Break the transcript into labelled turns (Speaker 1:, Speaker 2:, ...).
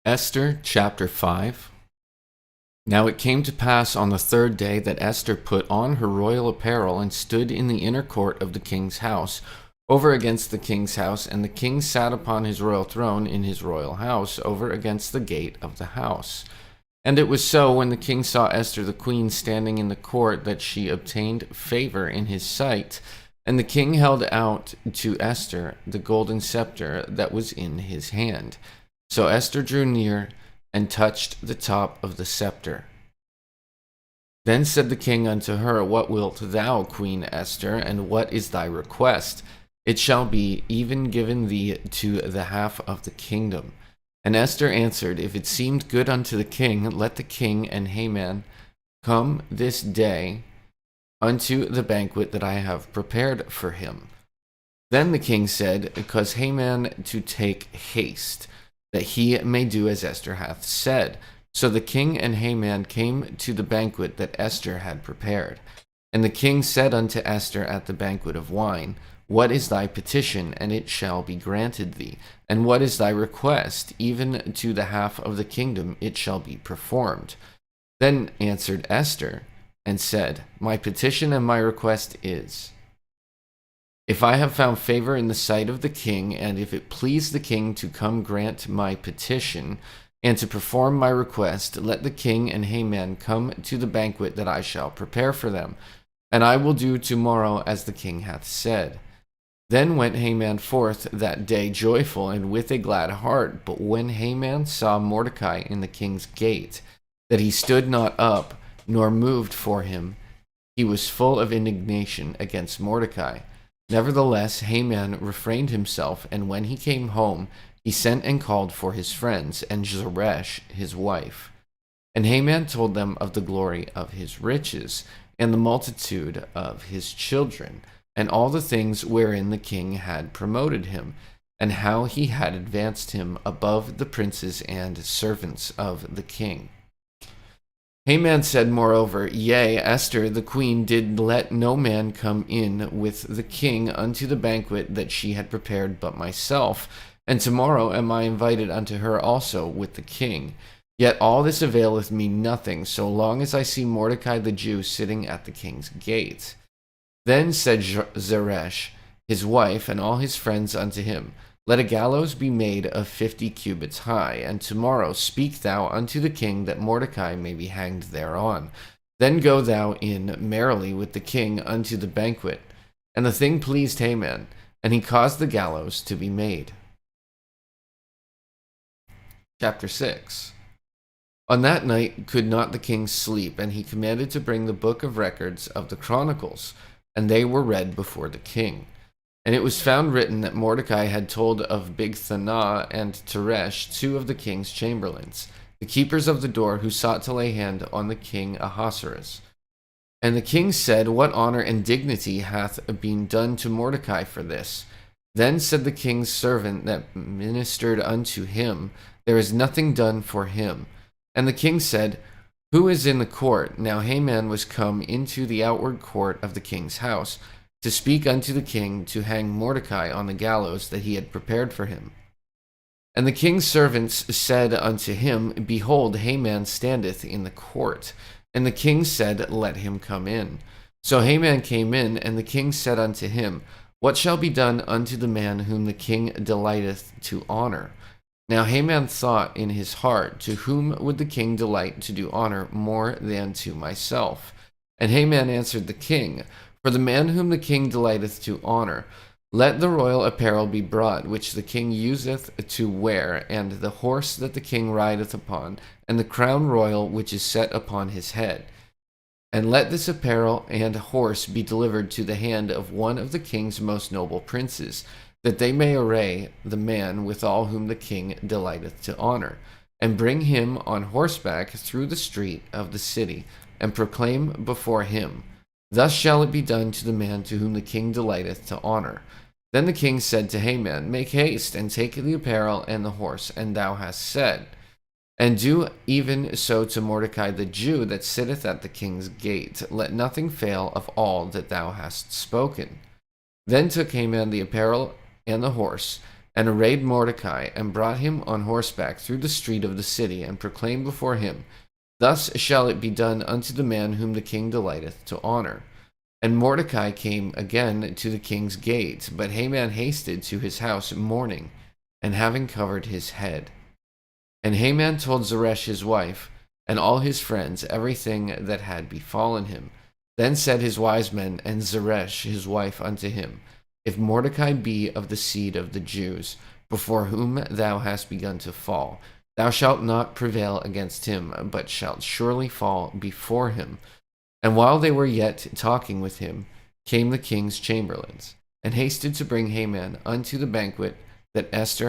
Speaker 1: Esther chapter 5. Now it came to pass on the third day that Esther put on her royal apparel and stood in the inner court of the king's house, over against the king's house, and the king sat upon his royal throne in his royal house, over against the gate of the house. And it was so, when the king saw Esther the queen standing in the court, that she obtained favor in his sight. And the king held out to Esther the golden scepter that was in his hand. So Esther drew near and touched the top of the scepter. Then said the king unto her, What wilt thou, Queen Esther, and what is thy request? It shall be even given thee to the half of the kingdom. And Esther answered, If it seemed good unto the king, let the king and Haman come this day unto the banquet that I have prepared for him. Then the king said, Cause Haman to take haste, that he may do as Esther hath said. So the king and Haman came to the banquet that Esther had prepared. And the king said unto Esther at the banquet of wine, What is thy petition? And it shall be granted thee. And what is thy request? Even to the half of the kingdom it shall be performed. Then answered Esther, and said, My petition and my request is, if I have found favor in the sight of the king, and if it please the king to come grant my petition, and to perform my request, let the king and Haman come to the banquet that I shall prepare for them, and I will do tomorrow as the king hath said. Then went Haman forth that day joyful and with a glad heart. But when Haman saw Mordecai in the king's gate, that he stood not up, nor moved for him, he was full of indignation against Mordecai. Nevertheless, Haman refrained himself, and when he came home, he sent and called for his friends, and Zeresh his wife. And Haman told them of the glory of his riches, and the multitude of his children, and all the things wherein the king had promoted him, and how he had advanced him above the princes and servants of the king. Haman said moreover, Yea, Esther the queen did let no man come in with the king unto the banquet that she had prepared but myself, and tomorrow am I invited unto her also with the king. Yet all this availeth me nothing, so long as I see Mordecai the Jew sitting at the king's gate. Then said Zeresh his wife and all his friends unto him, Let a gallows be made of 50 cubits high, and tomorrow speak thou unto the king that Mordecai may be hanged thereon. Then go thou in merrily with the king unto the banquet. And the thing pleased Haman, and he caused the gallows to be made. Chapter 6. On that night could not the king sleep, and he commanded to bring the book of records of the Chronicles, and they were read before the king. And it was found written that Mordecai had told of Bigthana and Teresh, two of the king's chamberlains, the keepers of the door, who sought to lay hand on the king Ahasuerus. And the king said, What honor and dignity hath been done to Mordecai for this? Then said the king's servant that ministered unto him, There is nothing done for him. And the king said, Who is in the court? Now Haman was come into the outward court of the king's house, to speak unto the king to hang Mordecai on the gallows that he had prepared for him. And the king's servants said unto him, Behold, Haman standeth in the court. And the king said, Let him come in. So Haman came in, and the king said unto him, What shall be done unto the man whom the king delighteth to honor? Now Haman thought in his heart, To whom would the king delight to do honor more than to myself? And Haman answered the king, For the man whom the king delighteth to honor, let the royal apparel be brought, which the king useth to wear, and the horse that the king rideth upon, and the crown royal which is set upon his head. And let this apparel and horse be delivered to the hand of one of the king's most noble princes, that they may array the man withal whom the king delighteth to honor, and bring him on horseback through the street of the city, and proclaim before him, Thus shall it be done to the man to whom the king delighteth to honor. Then the king said to Haman, Make haste, and take the apparel and the horse, and thou hast said, and do even so to Mordecai the Jew that sitteth at the king's gate. Let nothing fail of all that thou hast spoken. Then took Haman the apparel and the horse, and arrayed Mordecai, and brought him on horseback through the street of the city, and proclaimed before him, Thus shall it be done unto the man whom the king delighteth to honor. And Mordecai came again to the king's gate, but Haman hasted to his house mourning, and having covered his head. And Haman told Zeresh his wife, and all his friends, everything that had befallen him. Then said his wise men and Zeresh his wife unto him, If Mordecai be of the seed of the Jews, before whom thou hast begun to fall, thou shalt not prevail against him, but shalt surely fall before him. And while they were yet talking with him, came the king's chamberlains, and hasted to bring Haman unto the banquet that Esther